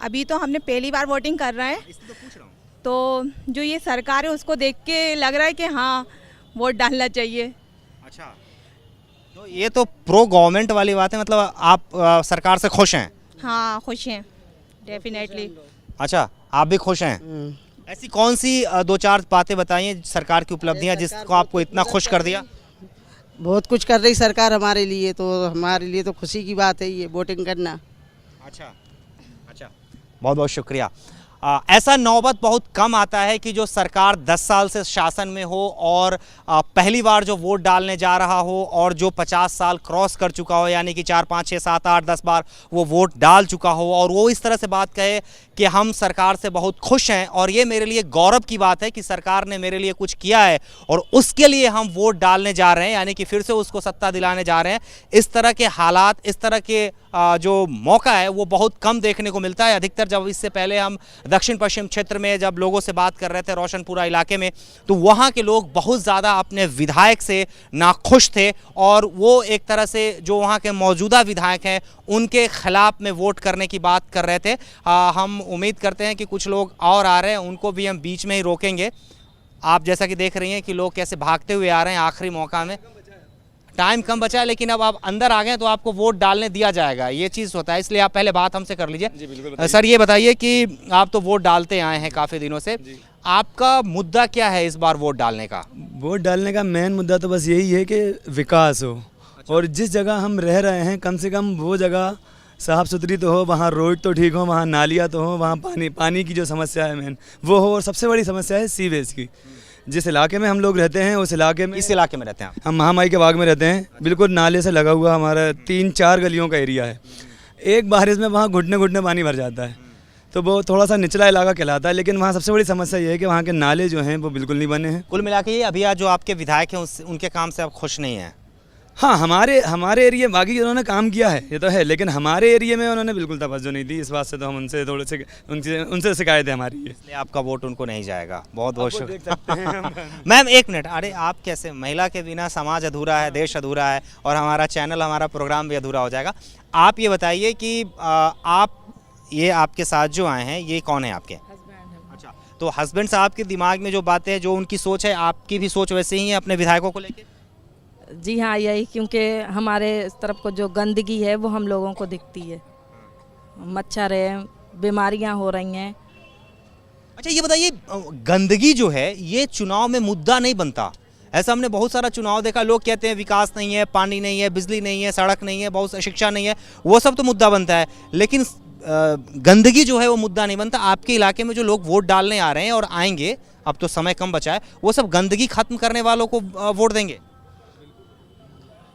अभी तो हमने पहली बार वोटिंग कर रहे हैं, इसलिए तो पूछ रहा हूँ। तो जो ये सरकार है उसको देख के लग रहा है कि हाँ वोट डालना चाहिए। अच्छा, तो ये तो प्रो गवर्नमेंट वाली बात है, मतलब आप सरकार से खुश हैं? हाँ खुश हैं डेफिनेटली। अच्छा, आप भी खुश हैं? ऐसी कौन सी दो चार बातें बताइए सरकार की उपलब्धियां जिसको आपको इतना खुश कर दिया? बहुत कुछ कर रही सरकार हमारे लिए, तो हमारे लिए तो खुशी की बात है ये वोटिंग करना। अच्छा अच्छा, बहुत बहुत शुक्रिया। ऐसा नौबत बहुत कम आता है कि जो सरकार 10 साल से शासन में हो और पहली बार जो वोट डालने जा रहा हो और जो 50 साल क्रॉस कर चुका हो, यानी कि 4 5 6 7 8 10 बार वो वोट डाल चुका हो और वो इस तरह से बात कहे कि हम सरकार से बहुत खुश हैं और ये मेरे लिए गौरव की बात है कि सरकार ने मेरे लिए कुछ किया है और उसके लिए हम वोट डालने जा रहे हैं, यानी कि फिर से उसको सत्ता दिलाने जा रहे हैं। इस तरह के हालात, इस तरह के जो मौका है वो बहुत कम देखने को मिलता है। अधिकतर जब इससे पहले हम दक्षिण पश्चिम क्षेत्र में जब लोगों से बात कर रहे थे, रोशनपुरा इलाके में, तो वहाँ के लोग बहुत ज़्यादा अपने विधायक से नाखुश थे और वो एक तरह से जो वहाँ के मौजूदा विधायक हैं उनके खिलाफ में वोट करने की बात कर रहे थे। हम उम्मीद करते हैं कि कुछ लोग और आ रहे हैं, उनको भी हम बीच में ही रोकेंगे। आप जैसा कि देख रही हैं कि लोग कैसे भागते हुए आ रहे हैं आखिरी मौका में। टाइम कम बचा है लेकिन अब आप अंदर आ गए तो आपको वोट डालने दिया जाएगा, ये चीज़ होता है, इसलिए आप पहले बात हमसे कर लीजिए। जी बिल्कुल। सर ये बताइए कि आप तो वोट डालते आए हैं काफ़ी दिनों से, आपका मुद्दा क्या है इस बार वोट डालने का? वोट डालने का मेन मुद्दा तो बस यही है कि विकास हो। और जिस जगह हम रह रहे हैं कम से कम वो जगह साफ़ सुथरी तो हो, वहाँ रोड तो ठीक हो, वहाँ नालियाँ तो हो, वहाँ पानी की जो समस्या है मेन वो हो, और सबसे बड़ी समस्या है सीवेज की। जिस इलाके में हम लोग रहते हैं उस इलाके में, इस इलाके में रहते हैं हम महामाई के बाग में रहते हैं, बिल्कुल नाले से लगा हुआ हमारा 3-4 गलियों का एरिया है। एक बारिश में वहाँ घुटने घुटने पानी भर जाता है, तो वो थोड़ा सा निचला इलाका कहलाता है। लेकिन वहाँ सबसे बड़ी समस्या ये है कि वहाँ के नाले जो हैं वो बिल्कुल नहीं बने हैं। कुल मिला के ये अभी आज जो आपके विधायक हैं उनके काम से आप खुश नहीं हैं? हाँ, हमारे एरिया बाकी उन्होंने काम किया है ये तो है, लेकिन हमारे एरिया में उन्होंने बिल्कुल तवज्जो नहीं दी। इस बात से तो हम उनसे थोड़े से उनसे शिकायत है हमारी, इसलिए आपका वोट उनको नहीं जाएगा। बहुत बहुत शुक्रिया। मैम एक मिनट, अरे आप कैसे, महिला के बिना समाज अधूरा है, देश अधूरा है और हमारा चैनल, हमारा प्रोग्राम भी अधूरा हो जाएगा। आप ये बताइए कि आप ये आपके साथ जो आए हैं ये कौन है आपके? अच्छा, तो हस्बैंड साहब के दिमाग में जो बातें हैं, जो उनकी सोच है, आपकी भी सोच वैसे ही है अपने विधायकों को लेकर? जी हाँ, यही, क्योंकि हमारे इस तरफ को जो गंदगी है वो हम लोगों को दिखती है, मच्छर है, बीमारियां हो रही हैं। अच्छा ये बताइए, गंदगी जो है ये चुनाव में मुद्दा नहीं बनता? ऐसा हमने बहुत सारा चुनाव देखा, लोग कहते हैं विकास नहीं है, पानी नहीं है, बिजली नहीं है, सड़क नहीं है, बहुत शिक्षा नहीं है, वो सब तो मुद्दा बनता है, लेकिन गंदगी जो है वो मुद्दा नहीं बनता। आपके इलाके में जो लोग वोट डालने आ रहे हैं और आएंगे, अब तो समय कम बचा है, वो सब गंदगी खत्म करने वालों को वोट देंगे?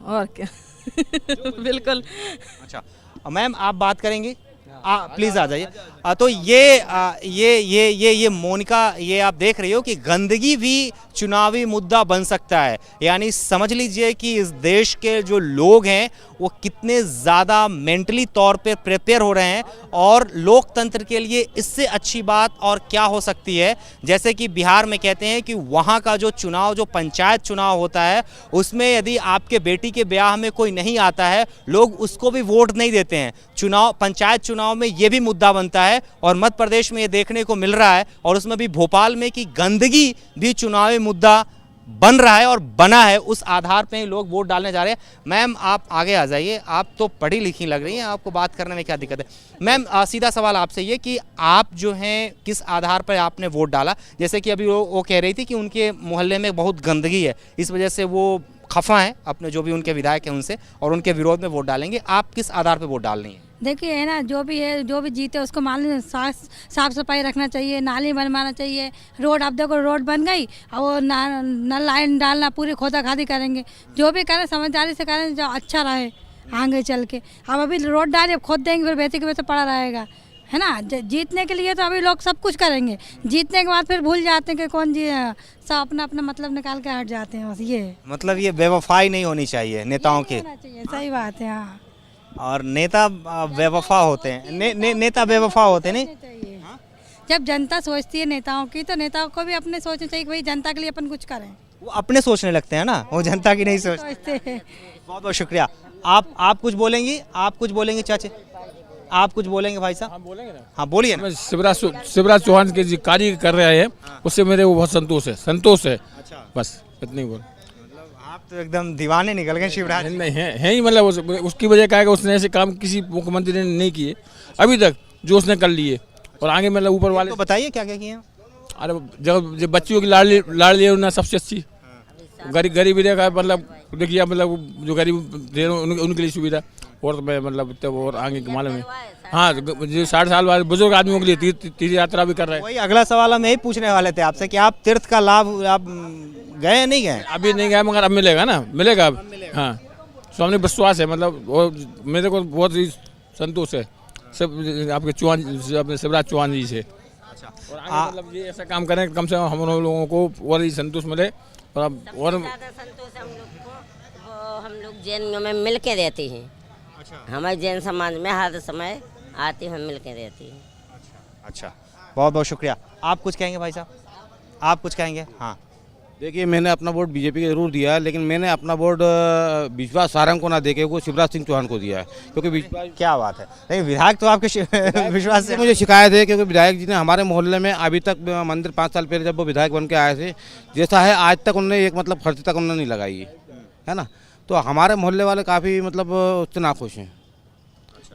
और क्या बिल्कुल। अच्छा मैम आप बात करेंगी, प्लीज़ आ जाइए। तो ये मोनिका, ये आप देख रही हो कि गंदगी भी चुनावी मुद्दा बन सकता है। यानी समझ लीजिए कि इस देश के जो लोग हैं वो कितने ज़्यादा मेंटली तौर पे प्रिपेयर हो रहे हैं और लोकतंत्र के लिए इससे अच्छी बात और क्या हो सकती है। जैसे कि बिहार में कहते हैं कि वहाँ का जो चुनाव, जो पंचायत चुनाव होता है, उसमें यदि आपके बेटी के ब्याह में कोई नहीं आता है, लोग उसको भी वोट नहीं देते हैं। चुनाव, पंचायत चुनाव में ये भी मुद्दा बनता है और मध्य प्रदेश में ये देखने को मिल रहा है और उसमें भी भोपाल में कि गंदगी भी चुनावी मुद्दा बन रहा है और बना है, उस आधार पे ही लोग वोट डालने जा रहे हैं। मैम आप आगे आ जाइए, आप तो पढ़ी लिखी लग रही हैं, आपको बात करने में क्या दिक्कत है? मैम सीधा सवाल आपसे ये कि आप जो हैं किस आधार पर आपने वोट डाला? जैसे कि अभी वो कह रही थी कि उनके मोहल्ले में बहुत गंदगी है, इस वजह से वो खफा हैं अपने जो भी उनके विधायक हैं उनसे और उनके विरोध में वोट डालेंगे। आप किस आधार पर वोट डाल रही हैं? देखिए है ना, जो भी है, जो भी जीते उसको मान लीजिए साफ सफाई रखना चाहिए, नाली बनवाना चाहिए, रोड, अब देखो रोड बन गई और वो नल लाइन डालना, पूरी खोदा खादी करेंगे, जो भी करें समझदारी से करें, जो अच्छा रहे आगे चल के। अब अभी रोड डाले, अब खोद देंगे, फिर बेचे के वैसे पड़ा रहेगा, है ना। जीतने के लिए तो अभी लोग सब कुछ करेंगे, जीतने के बाद फिर भूल जाते हैं कि कौन जी, सब अपना अपना मतलब निकाल के हट जाते हैं, बस ये मतलब ये बेवफाई नहीं होनी चाहिए नेताओं के। सही बात है। हाँ, और नेता बेवफा होते हैं, नेता बेवफा होते नहीं। जब जनता सोचती है नेताओं की, तो नेताओं को भी अपने सोचना चाहिए कि भाई जनता के लिए अपन कुछ करें। वो अपने सोचने लगते हैं ना, वो जनता की नहीं सोचते हैं। बहुत बहुत शुक्रिया। आप कुछ बोलेंगी, आप कुछ बोलेंगी चाची? आप कुछ बोलेंगे भाई साहब? हम बोलेंगे ना। हाँ बोलिए ना। मैं शिवराज चौहान के जो कार्य कर रहे हैं उससे मेरे को बहुत संतोष है। अच्छा, बस इतनी बोल। आप तो एकदम दीवाने निकल गए शिवराज। नहीं है ही, मतलब उसकी वजह क्या है कि उसने ऐसे काम किसी मुख्यमंत्री ने नहीं किए अभी तक जो उसने कर लिए, और आगे मतलब ऊपर वाले तो बताइए क्या क्या किए हैं? अरे जब बच्चियों की लाड़ लिए उन्होंने सबसे अच्छी, गरीबी रेखा मतलब देखिए, मतलब जो गरीब थे उनके लिए सुविधा, और तो मैं मतलब तब और आगे के मालूम है। हाँ, जो 60 साल वाले बुजुर्ग आदमियों के लिए तीर्थ यात्रा भी कर रहे हैं। वही अगला सवाल हम यही पूछने वाले थे आपसे कि आप तीर्थ का लाभ आप गए नहीं गए? अभी नहीं गया, मगर अब मिलेगा ना, मिलेगा अब। हाँ, स्वामी विश्वास है, मतलब वो मेरे को बहुत ही संतोष है सब आपके चौहान, अपने शिवराज चौहान जी से। और आगे मतलब ये ऐसा काम करें कम से कम हम लोगों को और ही संतोष मिले। और अब और ज़्यादा संतोष हम लोग को, वो हम लोग जैन में मिल के रहते हैं। हमारे जैन समाज में हर समय आते हैं, मिल के रहते हैं। अच्छा, बहुत बहुत शुक्रिया। आप कुछ कहेंगे भाई साहब? आप कुछ कहेंगे? हाँ देखिए, मैंने अपना वोट बीजेपी के जरूर दिया है, लेकिन मैंने अपना वोट विश्वास सारंग को ना देके वो शिवराज सिंह चौहान को दिया है, क्योंकि विश्वास। क्या बात है, नहीं विधायक तो आपके विश्वास से मुझे शिकायत है, क्योंकि विधायक जी ने हमारे मोहल्ले में अभी तक मंदिर 5 साल पहले जब वो विधायक बन के आए थे, जैसा है आज तक उन्होंने एक मतलब खर्च तक उन्होंने नहीं लगाई है ना। तो हमारे मोहल्ले वाले काफ़ी मतलब उससे नाखुश हैं।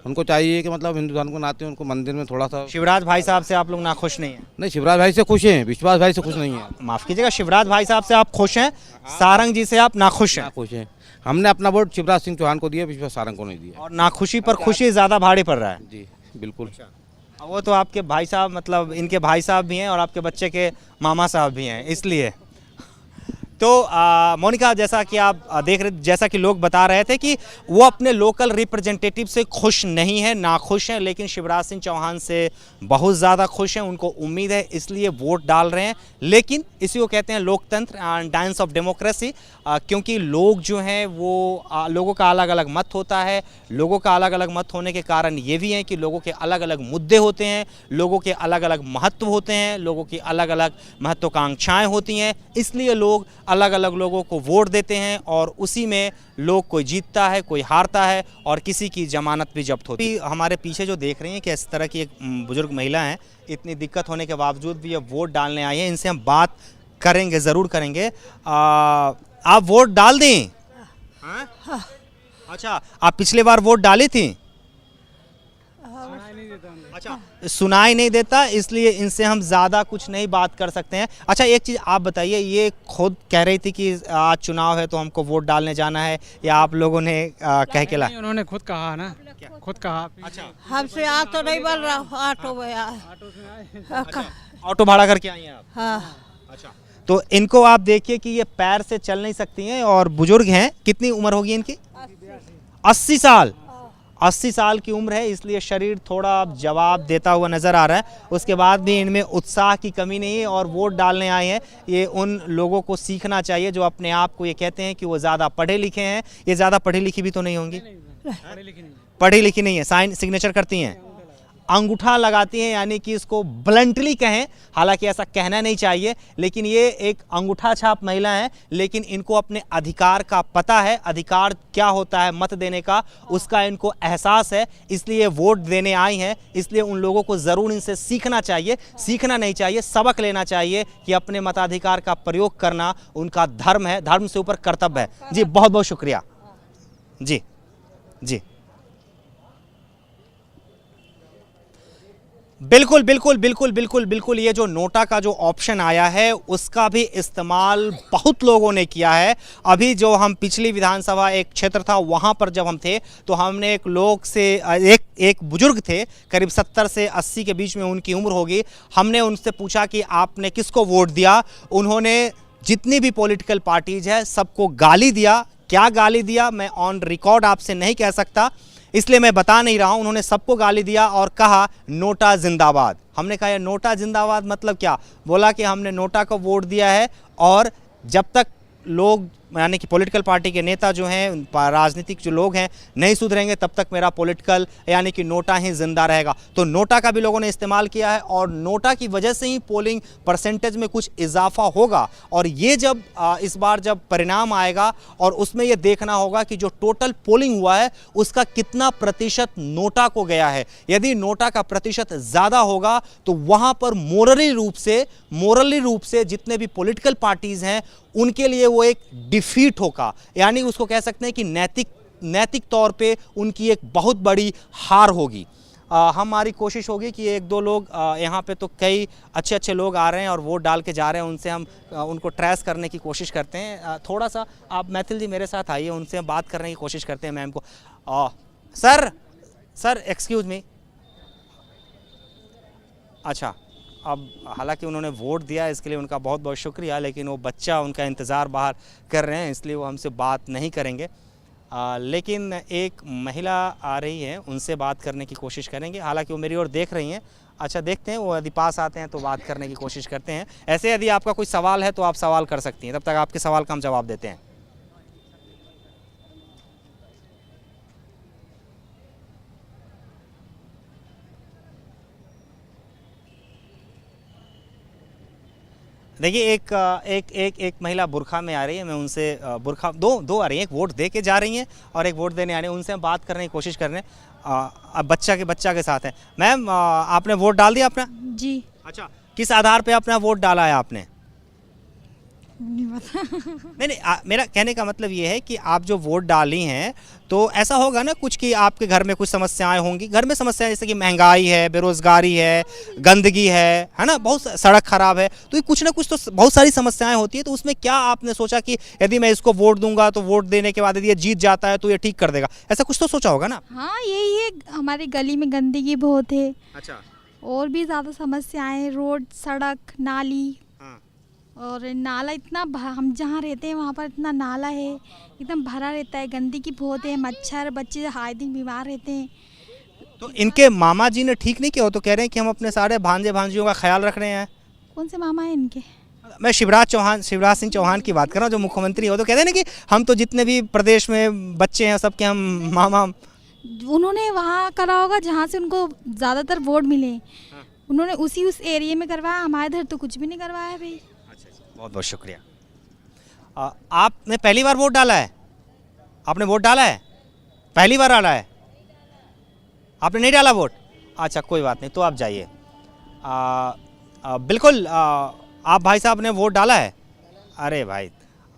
उनको चाहिए कि मतलब हिंदू धर्म को नाते उनको मंदिर में थोड़ा सा। शिवराज भाई साहब से आप लोग नाखुश नहीं हैं? नहीं, शिवराज भाई से खुश हैं, विश्वास भाई से खुश नहीं है। माफ कीजिएगा, शिवराज भाई साहब से आप खुश हैं, सारंग जी से आप नाखुश हैं? खुश हैं। हमने अपना वोट शिवराज सिंह चौहान को दिया, विश्वास सारंग को नहीं दिया। और नाखुशी पर खुशी ज्यादा भारी पड़ रहा है? जी बिल्कुल। वो तो आपके भाई साहब, मतलब इनके भाई साहब भी हैं और आपके बच्चे के मामा साहब भी हैं, इसलिए। तो मोनिका, जैसा कि आप देख रहे, जैसा कि लोग बता रहे थे कि वो अपने लोकल रिप्रेजेंटेटिव से खुश नहीं है, नाखुश हैं, लेकिन शिवराज सिंह चौहान से बहुत ज़्यादा खुश हैं। उनको उम्मीद है, इसलिए वोट डाल रहे हैं। लेकिन इसी को कहते हैं लोकतंत्र एंड डांस ऑफ डेमोक्रेसी, क्योंकि लोग जो हैं वो लोगों का अलग अलग मत होता है। लोगों का अलग अलग मत होने के कारण ये भी है कि लोगों के अलग अलग मुद्दे होते हैं, लोगों के अलग अलग महत्व होते हैं, लोगों की अलग अलग महत्वाकांक्षाएँ होती हैं। इसलिए लोग अलग अलग लोगों को वोट देते हैं और उसी में लोग कोई जीतता है, कोई हारता है और किसी की जमानत भी जब्त होती है। हमारे पीछे जो देख रही हैं कि इस तरह की एक बुजुर्ग महिला हैं, इतनी दिक्कत होने के बावजूद भी ये वोट डालने आई हैं। इनसे हम बात करेंगे, ज़रूर करेंगे। आप वोट डाल दें? हाँ? अच्छा, आप पिछले बार वोट डाली थी? अच्छा, सुनाई नहीं देता, इसलिए इनसे हम ज़्यादा कुछ नहीं बात कर सकते हैं। अच्छा, एक चीज़ आप बताइए, ये खुद कह रही थी कि आज चुनाव है तो हमको वोट डालने जाना है, या आप लोगों ने कह के लाया? उन्होंने खुद कहा ना, खुद कहा। अच्छा, हमसे आज तो नहीं बन रहा, ऑटो में ऑटो भाड़ा करके आई हैं आप? हाँ। अच्छा, तो इनको आप देखिए कि ये पैर से चल नहीं सकती हैं और बुजुर्ग हैं। कितनी उम्र होगी इनकी? 80 साल। 80 साल की उम्र है, इसलिए शरीर थोड़ा जवाब देता हुआ नज़र आ रहा है। उसके बाद भी इनमें उत्साह की कमी नहीं है और वोट डालने आए हैं। ये उन लोगों को सीखना चाहिए जो अपने आप को ये कहते हैं कि वो ज़्यादा पढ़े लिखे हैं। ये ज़्यादा पढ़ी लिखी भी तो नहीं होंगी? पढ़ी लिखी नहीं है, साइन सिग्नेचर करती हैं, अंगूठा लगाती हैं, यानी कि इसको ब्लंटली कहें, हालांकि ऐसा कहना नहीं चाहिए, लेकिन ये एक अंगूठा छाप महिला है। लेकिन इनको अपने अधिकार का पता है, अधिकार क्या होता है मत देने का, उसका इनको एहसास है, इसलिए वोट देने आई हैं। इसलिए उन लोगों को ज़रूर इनसे सीखना चाहिए, सीखना नहीं चाहिए, सबक लेना चाहिए कि अपने मताधिकार का प्रयोग करना उनका धर्म है, धर्म से ऊपर कर्तव्य है। जी बहुत बहुत शुक्रिया। जी जी बिल्कुल बिल्कुल बिल्कुल बिल्कुल बिल्कुल। ये जो नोटा का जो ऑप्शन आया है उसका भी इस्तेमाल बहुत लोगों ने किया है। अभी जो हम पिछली विधानसभा एक क्षेत्र था वहाँ पर जब हम थे तो हमने एक लोग से एक बुजुर्ग थे, करीब 70 से 80 के बीच में उनकी उम्र होगी। हमने उनसे पूछा कि आपने किसको वोट दिया। उन्होंने जितनी भी पॉलिटिकल पार्टीज है सबको गाली दिया। क्या गाली दिया मैं ऑन रिकॉर्ड आपसे नहीं कह सकता, इसलिए मैं बता नहीं रहा हूं। उन्होंने सबको गाली दिया और कहा नोटा जिंदाबाद। हमने कहा नोटा जिंदाबाद मतलब क्या? बोला कि हमने नोटा को वोट दिया है और जब तक लोग यानी कि पॉलिटिकल पार्टी के नेता जो हैं, राजनीतिक जो लोग हैं, नहीं सुधरेंगे तब तक मेरा पॉलिटिकल यानी कि नोटा ही जिंदा रहेगा। तो नोटा का भी लोगों ने इस्तेमाल किया है और नोटा की वजह से ही पोलिंग परसेंटेज में कुछ इजाफा होगा। और ये जब इस बार जब परिणाम आएगा और उसमें ये देखना होगा कि जो टोटल पोलिंग हुआ है उसका कितना प्रतिशत नोटा को गया है। यदि नोटा का प्रतिशत ज़्यादा होगा तो वहाँ पर मोरली रूप से जितने भी पॉलिटिकल पार्टीज़ हैं उनके लिए वो एक डिफीट होगा, यानी उसको कह सकते हैं कि नैतिक तौर पे उनकी एक बहुत बड़ी हार होगी। हमारी कोशिश होगी कि एक दो लोग यहाँ पे तो कई अच्छे लोग आ रहे हैं और वोट डाल के जा रहे हैं, उनसे हम उनको ट्रेस करने की कोशिश करते हैं। थोड़ा सा आप मैथिल जी मेरे साथ आइए, उनसे हम बात करने की कोशिश करते हैं मैम को। Sir excuse me. अच्छा, अब हालांकि उन्होंने वोट दिया इसके लिए उनका बहुत बहुत शुक्रिया, लेकिन वो बच्चा उनका इंतज़ार बाहर कर रहे हैं इसलिए वो हमसे बात नहीं करेंगे। लेकिन एक महिला आ रही है, उनसे बात करने की कोशिश करेंगे। हालांकि वो मेरी ओर देख रही हैं। अच्छा, देखते हैं वो यदि पास आते हैं तो बात करने की कोशिश करते हैं। ऐसे यदि आपका कोई सवाल है तो आप सवाल कर सकती हैं, तब तक आपके सवाल का हम जवाब देते हैं। देखिए एक महिला बुरखा में आ रही है, मैं उनसे बुरखा दो आ रही हैं, एक वोट दे के जा रही हैं और एक वोट देने आ रही हैं। उनसे हम बात करने की कोशिश कर रहे हैं। अब बच्चा के साथ है। मैम, आपने वोट डाल दिया अपना? जी। अच्छा, किस आधार पे अपना वोट डाला है आपने? नहीं पता। नहीं, मेरा कहने का मतलब ये है कि आप जो वोट डाली हैं तो ऐसा होगा ना कुछ कि आपके घर में कुछ समस्याएं होंगी। घर में समस्याएं जैसे कि महंगाई है, बेरोजगारी है, गंदगी है ना, बहुत सड़क खराब है, तो ये कुछ ना कुछ तो बहुत सारी समस्याएं होती है। तो उसमें क्या आपने सोचा कि यदि मैं इसको वोट दूंगा तो वोट देने के बाद यदि ये जीत जाता है तो ये ठीक कर देगा, ऐसा कुछ तो सोचा होगा ना? हाँ, यही है, हमारी गली में गंदगी बहुत है। अच्छा। और भी ज़्यादा समस्याएं, रोड, सड़क, नाली। और नाला इतना हम जहाँ रहते हैं वहाँ पर इतना नाला है, एकदम भरा रहता है, गंदगी बहुत है, मच्छर, बच्चे हर दिन बीमार रहते हैं। तो इनके मामा जी ने ठीक नहीं किया, तो कह रहे हैं कि हम अपने सारे भांजे भांजियों का ख्याल रख रहे हैं। कौन से मामा है इनके? मैं शिवराज सिंह चौहान की बात कर रहा हूँ, जो मुख्यमंत्री हो। तो कहते हैं ना कि हम तो जितने भी प्रदेश में बच्चे हैं सबके हम मामा। उन्होंने वहाँ करा होगा जहाँ से उनको ज़्यादातर वोट मिले, उन्होंने उस एरिया में करवाया। हमारे इधर तो कुछ भी नहीं करवाया भाई। बहुत बहुत शुक्रिया। आपने पहली बार वोट डाला है? आपने वोट डाला है? पहली बार डाला है? आपने नहीं डाला वोट? अच्छा, कोई बात नहीं, तो आप जाइए। बिल्कुल, आप भाई साहब ने वोट डाला है? अरे भाई,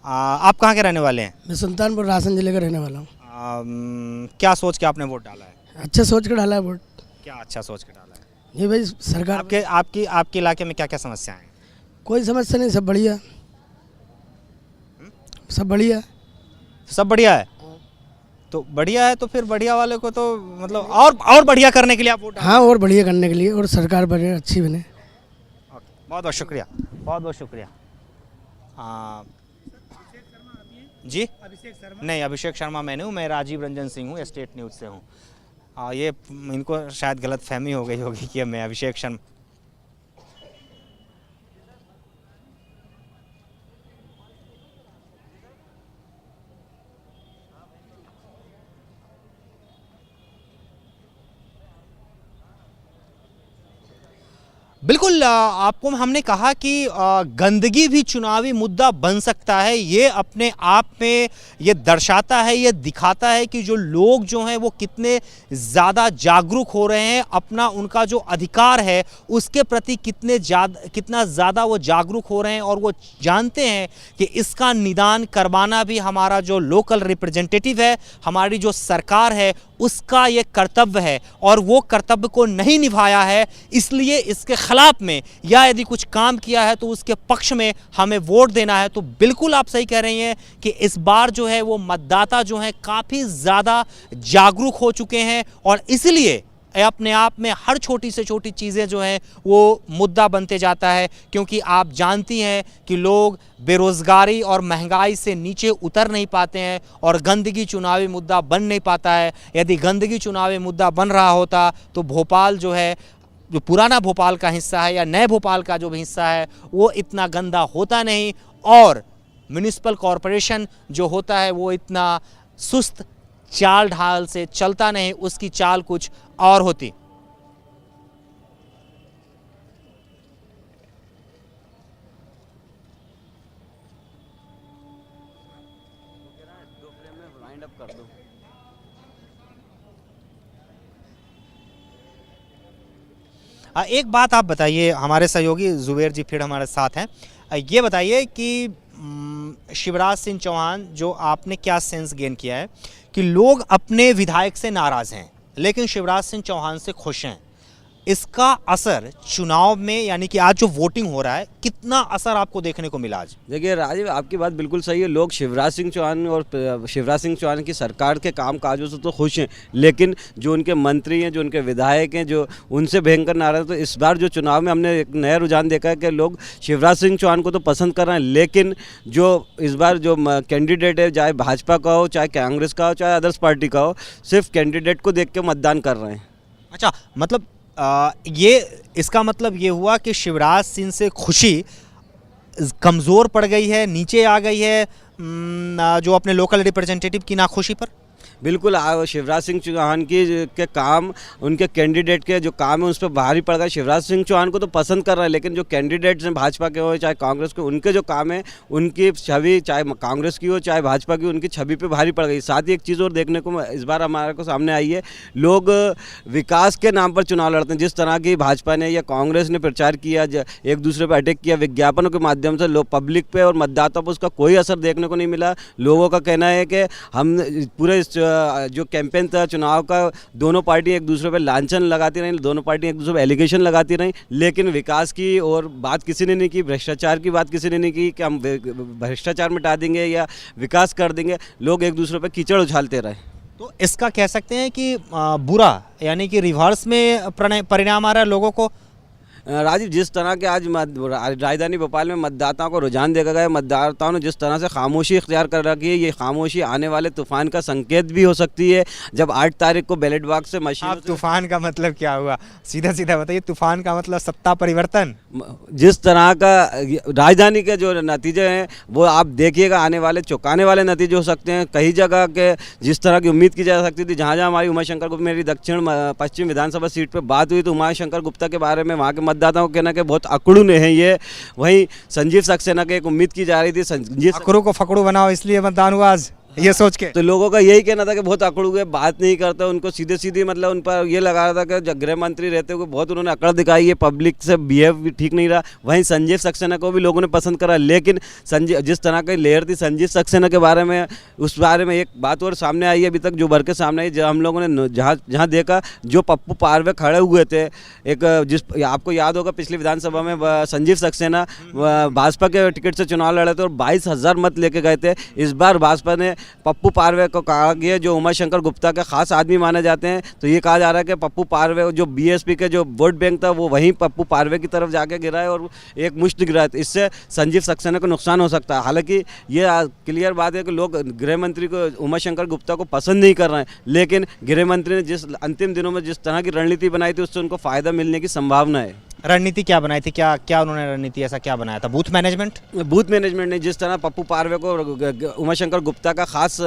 आप कहाँ के रहने वाले हैं? मैं सुल्तानपुर रासन जिले का रहने वाला हूँ। क्या सोच के आपने वोट डाला है? अच्छा सोच कर डाला है वोट। क्या अच्छा सोच के डाला है? ये भाई सरकार आपके इलाके में क्या क्या समस्याएं हैं? कोई समस्या नहीं, सब बढ़िया, सब बढ़िया, सब बढ़िया है। तो बढ़िया है तो फिर बढ़िया वाले को तो मतलब और बढ़िया करने के लिए आप वोट। हाँ, और बढ़िया करने के लिए, और सरकार बने, अच्छी बने। बहुत बहुत शुक्रिया, बहुत बहुत शुक्रिया। जी, अभिषेक शर्मा? नहीं, अभिषेक शर्मा मैं नहीं हूँ, मैं राजीव रंजन सिंह हूँ, स्टेट न्यूज़ से हूँ। ये इनको शायद गलत फहमी हो गई होगी कि मैं अभिषेक शर्मा। बिल्कुल, आपको हमने कहा कि गंदगी भी चुनावी मुद्दा बन सकता है। ये अपने आप में ये दर्शाता है, ये दिखाता है कि जो लोग जो हैं वो कितने ज़्यादा जागरूक हो रहे हैं, अपना उनका जो अधिकार है उसके प्रति कितना ज़्यादा वो जागरूक हो रहे हैं, और वो जानते हैं कि इसका निदान करवाना भी हमारा जो लोकल रिप्रेजेंटेटिव है, हमारी जो सरकार है, उसका ये कर्तव्य है। और वो कर्तव्य को नहीं निभाया है, इसलिए इसके खिलाफ में या यदि कुछ काम किया है तो उसके पक्ष में हमें वोट देना है। तो बिल्कुल आप सही कह रही हैं कि इस बार जो है वो मतदाता जो है काफ़ी ज़्यादा जागरूक हो चुके हैं, और इसलिए अपने आप में हर छोटी से छोटी चीज़ें जो हैं वो मुद्दा बनते जाता है। क्योंकि आप जानती हैं कि लोग बेरोज़गारी और महंगाई से नीचे उतर नहीं पाते हैं, और गंदगी चुनावी मुद्दा बन नहीं पाता है। यदि गंदगी चुनावी मुद्दा बन रहा होता तो भोपाल जो है, जो पुराना भोपाल का हिस्सा है या नए भोपाल का जो भी हिस्सा है, वो इतना गंदा होता नहीं, और म्युनिसिपल कॉरपोरेशन जो होता है वो इतना सुस्त चाल ढाल से चलता नहीं, उसकी चाल कुछ और होती। एक बात आप बताइए, हमारे सहयोगी जुबेर जी फिर हमारे साथ हैं, ये बताइए कि शिवराज सिंह चौहान जो आपने क्या सेंस गेन किया है कि लोग अपने विधायक से नाराज़ हैं लेकिन शिवराज सिंह चौहान से खुश हैं, इसका असर चुनाव में यानी कि आज जो वोटिंग हो रहा है कितना असर आपको देखने को मिला आज? देखिए राजीव, आपकी बात बिल्कुल सही है। लोग शिवराज सिंह चौहान और शिवराज सिंह चौहान की सरकार के काम काजों से तो खुश हैं, लेकिन जो उनके मंत्री हैं, जो उनके विधायक हैं, जो उनसे भयंकर नाराज। तो इस बार जो चुनाव में हमने एक नया रुझान देखा है कि लोग शिवराज सिंह चौहान को तो पसंद कर रहे हैं, लेकिन जो इस बार जो कैंडिडेट है, चाहे भाजपा का हो, चाहे कांग्रेस का हो, चाहे अदर्स पार्टी का हो, सिर्फ कैंडिडेट को देख के मतदान कर रहे हैं। अच्छा, मतलब ये इसका मतलब ये हुआ कि शिवराज सिंह से खुशी कमज़ोर पड़ गई है, नीचे आ गई है जो अपने लोकल रिप्रेजेंटेटिव की नाखुशी पर? बिल्कुल, शिवराज सिंह चौहान के काम, उनके कैंडिडेट के जो काम है उस पर भारी पड़ गया। शिवराज सिंह चौहान को तो पसंद कर रहा है, लेकिन जो कैंडिडेट्स हैं भाजपा के हो चाहे कांग्रेस के, उनके जो काम है, उनकी छवि चाहे कांग्रेस की हो चाहे भाजपा की, उनकी छवि पे भारी पड़ गई। साथ ही एक चीज़ और देखने को इस बार हमारे को सामने आई है, लोग विकास के नाम पर चुनाव लड़ते हैं। जिस तरह की भाजपा ने या कांग्रेस ने प्रचार किया, एक दूसरे पर अटैक किया विज्ञापनों के माध्यम से, लोग पब्लिक पे और मतदाताओं पर उसका कोई असर देखने को नहीं मिला। लोगों का कहना है कि हम पूरे जो कैंपेन था चुनाव का, दोनों पार्टी एक दूसरे पे लांछन लगाती रहीं, दोनों पार्टी एक दूसरे पे एलिगेशन लगाती रहीं, लेकिन विकास की और बात किसी ने नहीं की, भ्रष्टाचार की बात किसी ने नहीं की कि हम भ्रष्टाचार मिटा देंगे या विकास कर देंगे। लोग एक दूसरे पे कीचड़ उछालते रहे। तो इसका कह सकते हैं कि बुरा यानी कि रिवर्स में परिणाम आ रहा है लोगों को। राजीव, जिस तरह के आज राजधानी भोपाल में मतदाताओं को रुझान देखा गया, मतदाताओं ने जिस तरह से खामोशी इख्तियार कर रखी है, ये खामोशी आने वाले तूफान का संकेत भी हो सकती है। जब 8 तारीख को बैलेट बॉक्स से मशीन, तूफान का मतलब क्या हुआ, सीधा सीधा बताइए। तूफान का मतलब सत्ता परिवर्तन। जिस तरह का राजधानी के जो नतीजे हैं वो आप देखिएगा, आने वाले चौंकाने वाले नतीजे हो सकते हैं। कई जगह के जिस तरह की उम्मीद की जा सकती थी, जहाँ जहाँ हमारी उमाशंकर गुप्ता, मेरी दक्षिण पश्चिम विधानसभा सीट पर बात हुई तो उमाशंकर गुप्ता के बारे में वहाँ के मतदाताओं को कहना कि बहुत अकड़ू हैं ये। वहीं संजीव सक्सेना की एक उम्मीद की जा रही थी, संजीव अकड़ू को फकड़ू बनाओ इसलिए मतदान हुआ आज, ये सोच के। तो लोगों का यही कहना था कि बहुत अकड़ू है, बात नहीं करता, उनको सीधे सीधे मतलब उन पर ये लगा रहा था कि गृह मंत्री रहते हुए बहुत उन्होंने अकड़ दिखाई है, पब्लिक से बिहेव भी ठीक नहीं रहा। वहीं संजीव सक्सेना को भी लोगों ने पसंद करा, लेकिन जिस तरह की लेयर थी संजीव सक्सेना के बारे में, उस बारे में एक बात और सामने आई है अभी तक जो भर के सामने आई, जब हम लोगों ने जहाँ देखा, जो पप्पू पारवे खड़े हुए थे, एक आपको याद होगा पिछली विधानसभा में संजीव सक्सेना भाजपा के टिकट से चुनाव लड़े थे और 22,000 मत लेके गए थे। इस बार भाजपा ने पप्पू पारवे को कहा गया, जो उमाशंकर गुप्ता के खास आदमी माने जाते हैं, तो ये कहा जा रहा है कि पप्पू पारवे जो बीएसपी के जो वोट बैंक था वो वहीं पप्पू पारवे की तरफ जाके गिरा है और एक मुश्त गिरा है। इससे संजीव सक्सेना को नुकसान हो सकता है। हालांकि ये क्लियर बात है कि लोग गृह मंत्री को, उमाशंकर गुप्ता को पसंद नहीं कर रहे हैं, लेकिन गृह मंत्री ने जिस अंतिम दिनों में जिस तरह की रणनीति बनाई थी उससे उनको फायदा मिलने की संभावना है। रणनीति क्या बनाई थी, क्या उन्होंने रणनीति ऐसा क्या बनाया था? बूथ मैनेजमेंट ने जिस तरह पप्पू पारवे को उमाशंकर गुप्ता का खास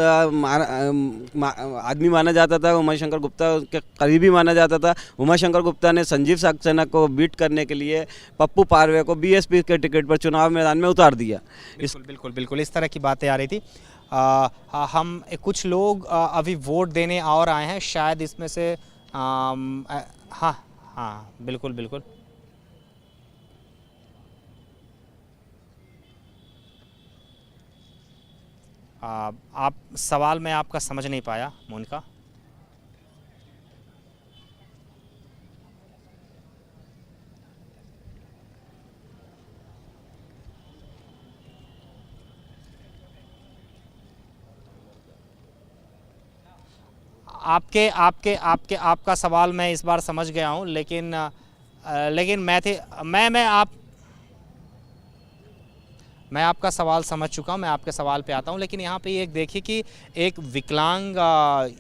आदमी माना जाता था, उमाशंकर गुप्ता के करीबी माना जाता था, उमाशंकर गुप्ता ने संजीव सक्सेना को बीट करने के लिए पप्पू पारवे को बीएसपी के टिकट पर चुनाव मैदान में उतार दिया। बिल्कुल इस तरह की बातें आ रही थी। हम कुछ लोग अभी वोट देने और आए हैं, शायद इसमें से हाँ बिल्कुल आप सवाल मैं आपका समझ नहीं पाया मोनिका। आपका सवाल मैं इस बार समझ गया हूं, लेकिन मैं आपका सवाल समझ चुका हूं, मैं आपके सवाल पे आता हूं। लेकिन यहाँ पे एक देखिए कि एक विकलांग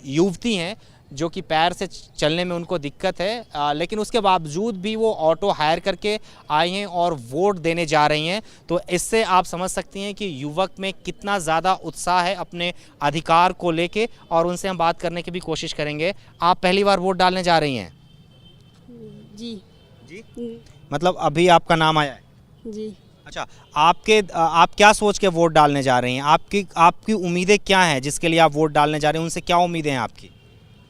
युवती हैं जो कि पैर से चलने में उनको दिक्कत है, लेकिन उसके बावजूद भी वो ऑटो हायर करके आई हैं और वोट देने जा रही हैं। तो इससे आप समझ सकती हैं कि युवक में कितना ज़्यादा उत्साह है अपने अधिकार को लेके, और उनसे हम बात करने की भी कोशिश करेंगे। आप पहली बार वोट डालने जा रही हैं? जी मतलब अभी आपका नाम आया है? जी। अच्छा, आप क्या सोच के वोट डालने जा रही हैं? आपकी उम्मीदें क्या हैं जिसके लिए आप वोट डालने जा रहे हैं? उनसे क्या उम्मीदें हैं आपकी?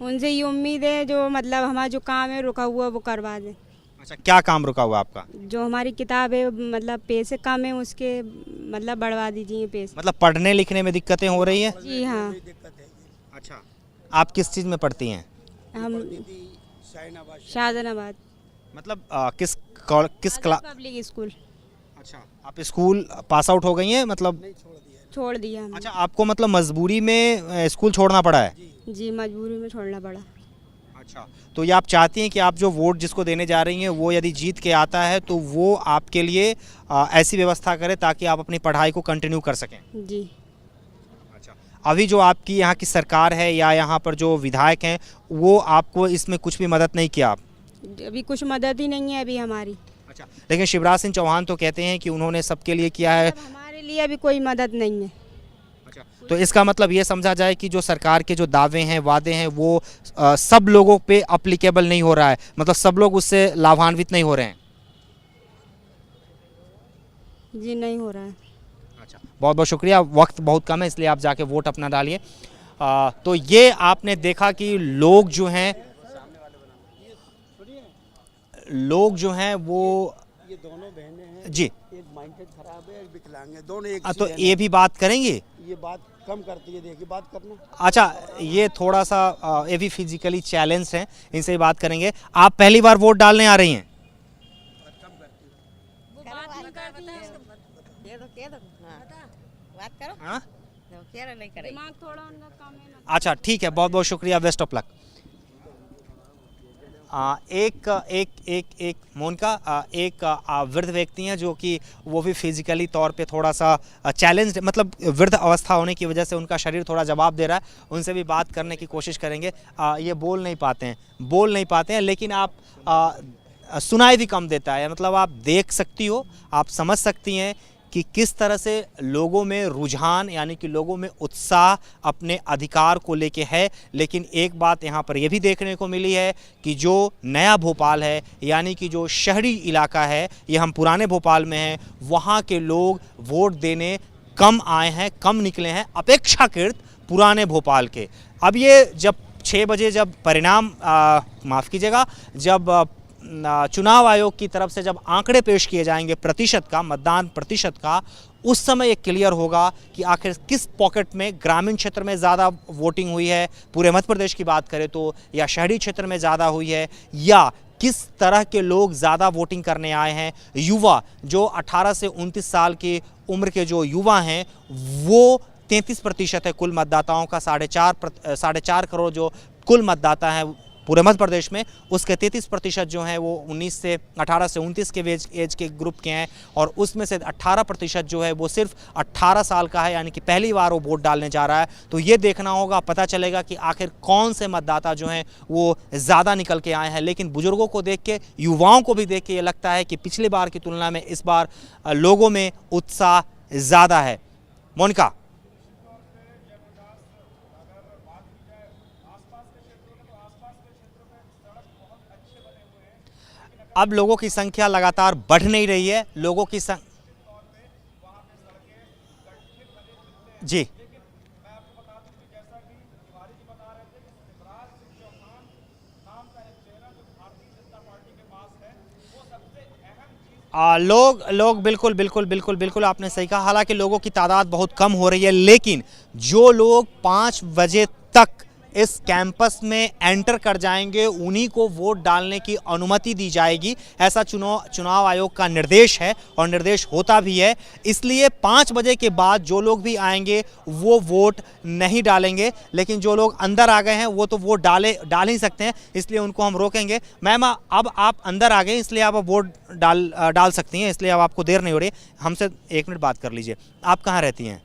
उनसे ये उम्मीद है जो मतलब हमारा जो काम है रुका हुआ वो करवा दें। अच्छा, क्या काम रुका हुआ आपका? जो हमारी किताब है मतलब पैसे कम है उसके मतलब बढ़वा दीजिए पैसे। मतलब पढ़ने लिखने में दिक्कतें हो रही हैं? जी हाँ। अच्छा, आप किस चीज़ में पढ़ती हैं? हम शाहजहानाबाद। मतलब किस क्लास? Public school. अच्छा, आप स्कूल पास आउट हो गई हैं मतलब? छोड़ दिया हमने। अच्छा, आपको मतलब मजबूरी में स्कूल छोड़ना पड़ा है? जी, मजबूरी में छोड़ना पड़ा। अच्छा, तो ये आप चाहती हैं कि आप जो वोट जिसको देने जा रही हैं वो यदि जीत के आता है तो वो आपके लिए ऐसी व्यवस्था करे ताकि आप अपनी पढ़ाई को कंटिन्यू कर सकें? जी। अच्छा, अभी जो आपकी यहाँ की सरकार है या यहाँ पर जो विधायक हैं वो आपको इसमें कुछ भी मदद नहीं किया? अभी कुछ मदद ही नहीं है अभी हमारी। अच्छा, लेकिन शिवराज सिंह चौहान तो कहते हैं कि उन्होंने सबके लिए किया है। हमारे लिए अभी कोई मदद नहीं है। अच्छा, तो इसका मतलब ये समझा जाए कि जो सरकार के जो दावे हैं वादे हैं वो सब लोगों पे अप्लीकेबल नहीं हो रहा है, मतलब सब लोग उससे लाभान्वित नहीं हो रहे हैं? जी नहीं हो रहा है। अच्छा, बहुत बहुत शुक्रिया, वक्त बहुत कम है इसलिए आप जाके वोट अपना डालिए। तो ये आपने देखा कि लोग जो हैं वो ये दोनों बहनें हैं जी, एक माइंडसेट खराब है, एक विकलांग है, दोनों एक तो ये भी बात करेंगे? ये बात कम करती है, देखिए बात करना। अच्छा, ये थोड़ा सा ये भी फिजिकली चैलेंज हैं, इनसे ही बात करेंगे। आप पहली बार वोट डालने आ रही हैं? हाँ? अच्छा, ठीक है, बहुत बहुत शुक्रिया, बेस्ट ऑफ लक। एक मोनिका, एक वृद्ध व्यक्ति हैं जो कि वो भी फिजिकली तौर पे थोड़ा सा चैलेंज, मतलब वृद्ध अवस्था होने की वजह से उनका शरीर थोड़ा जवाब दे रहा है। उनसे भी बात करने की कोशिश करेंगे। ये बोल नहीं पाते हैं लेकिन आप सुनाई भी कम देता है, मतलब आप देख सकती हो, आप समझ सकती हैं कि किस तरह से लोगों में रुझान यानी कि लोगों में उत्साह अपने अधिकार को लेके है। लेकिन एक बात यहाँ पर यह भी देखने को मिली है कि जो नया भोपाल है यानी कि जो शहरी इलाका है, ये हम पुराने भोपाल में हैं, वहाँ के लोग वोट देने कम आए हैं, कम निकले हैं अपेक्षाकृत पुराने भोपाल के। अब ये जब 6 बजे जब परिणाम माफ़ कीजिएगा, जब चुनाव आयोग की तरफ से जब आंकड़े पेश किए जाएंगे प्रतिशत का, मतदान प्रतिशत का, उस समय ये क्लियर होगा कि आखिर किस पॉकेट में, ग्रामीण क्षेत्र में ज़्यादा वोटिंग हुई है पूरे मध्य प्रदेश की बात करें तो, या शहरी क्षेत्र में ज़्यादा हुई है, या किस तरह के लोग ज़्यादा वोटिंग करने आए हैं। युवा जो 18 से 29 साल की उम्र के जो युवा हैं वो 33% है कुल मतदाताओं का। 4.5 करोड़ जो कुल मतदाता हैं पूरे मध्य प्रदेश में, उसके 33% जो हैं वो 18 से 29 के एज के ग्रुप के हैं, और उसमें से 18% जो है वो सिर्फ 18 साल का है, यानी कि पहली बार वो वोट डालने जा रहा है। तो ये देखना होगा, पता चलेगा कि आखिर कौन से मतदाता जो हैं वो ज़्यादा निकल के आए हैं। लेकिन बुजुर्गों को देख के, युवाओं को भी देख के ये लगता है कि पिछली बार की तुलना में इस बार लोगों में उत्साह ज़्यादा है। मोनिका, अब लोगों की संख्या लगातार बढ़ नहीं रही है, लोगों की जी, लोग बिल्कुल आपने सही कहा। हालांकि लोगों की तादाद बहुत कम हो रही है, लेकिन जो लोग 5 बजे तक इस कैंपस में एंटर कर जाएंगे उन्हीं को वोट डालने की अनुमति दी जाएगी, ऐसा चुनाव आयोग का निर्देश है, और निर्देश होता भी है। इसलिए 5 बजे के बाद जो लोग भी आएंगे वो वोट नहीं डालेंगे, लेकिन जो लोग अंदर आ गए हैं वो तो वोट डाल ही सकते हैं, इसलिए उनको हम रोकेंगे। मैम, अब आप अंदर आ गए इसलिए आप वोट डाल सकती हैं, इसलिए अब आपको देर नहीं हो रही। हमसे 1 मिनट बात कर लीजिए। आप कहाँ रहती हैं?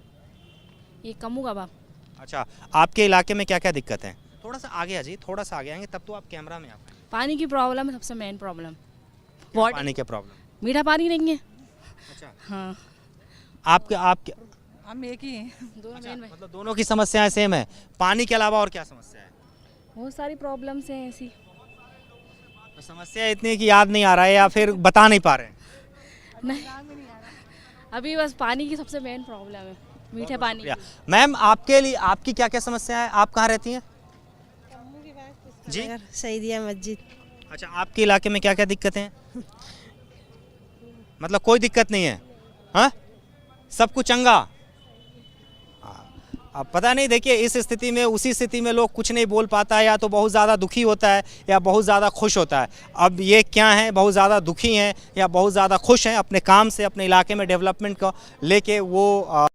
ये कमू का। अच्छा, आपके इलाके में क्या क्या दिक्कत है? थोड़ा सा आगे आ जाइए, थोड़ा सा आगे आएंगे तब तो आप कैमरा में आ पाएंगे। पानी की प्रॉब्लम है सबसे मेन प्रॉब्लम। क्या पानी क्या प्रॉब्लम? मीठा पानी नहीं है। अच्छा हाँ, आपके हम एक ही हैं। दोनों मेन में मतलब दोनों की समस्याएं सेम है। पानी के अलावा और क्या समस्या है? बहुत सारी प्रॉब्लम्स हैं ऐसी। तो समस्या इतनी है कि याद नहीं आ रहा है या फिर बता नहीं पा रहे हैं? नहीं, अभी बस पानी की सबसे मेन प्रॉब्लम है, मीठे पानी की। मैम आपके लिए आपकी क्या क्या समस्या है? आप कहाँ रहती हैं? जी, सईदिया मस्जिद। अच्छा, आपके इलाके में क्या क्या दिक्कतें हैं? मतलब कोई दिक्कत नहीं है? हाँ, सब कुछ चंगा। अब पता नहीं, देखिए इस स्थिति में, उसी स्थिति में लोग कुछ नहीं बोल पाता है, या तो बहुत ज़्यादा दुखी होता है या बहुत ज़्यादा खुश होता है। अब ये क्या है, बहुत ज़्यादा दुखी हैं या बहुत ज़्यादा खुश हैं अपने काम से, अपने इलाके में डेवलपमेंट को लेके वो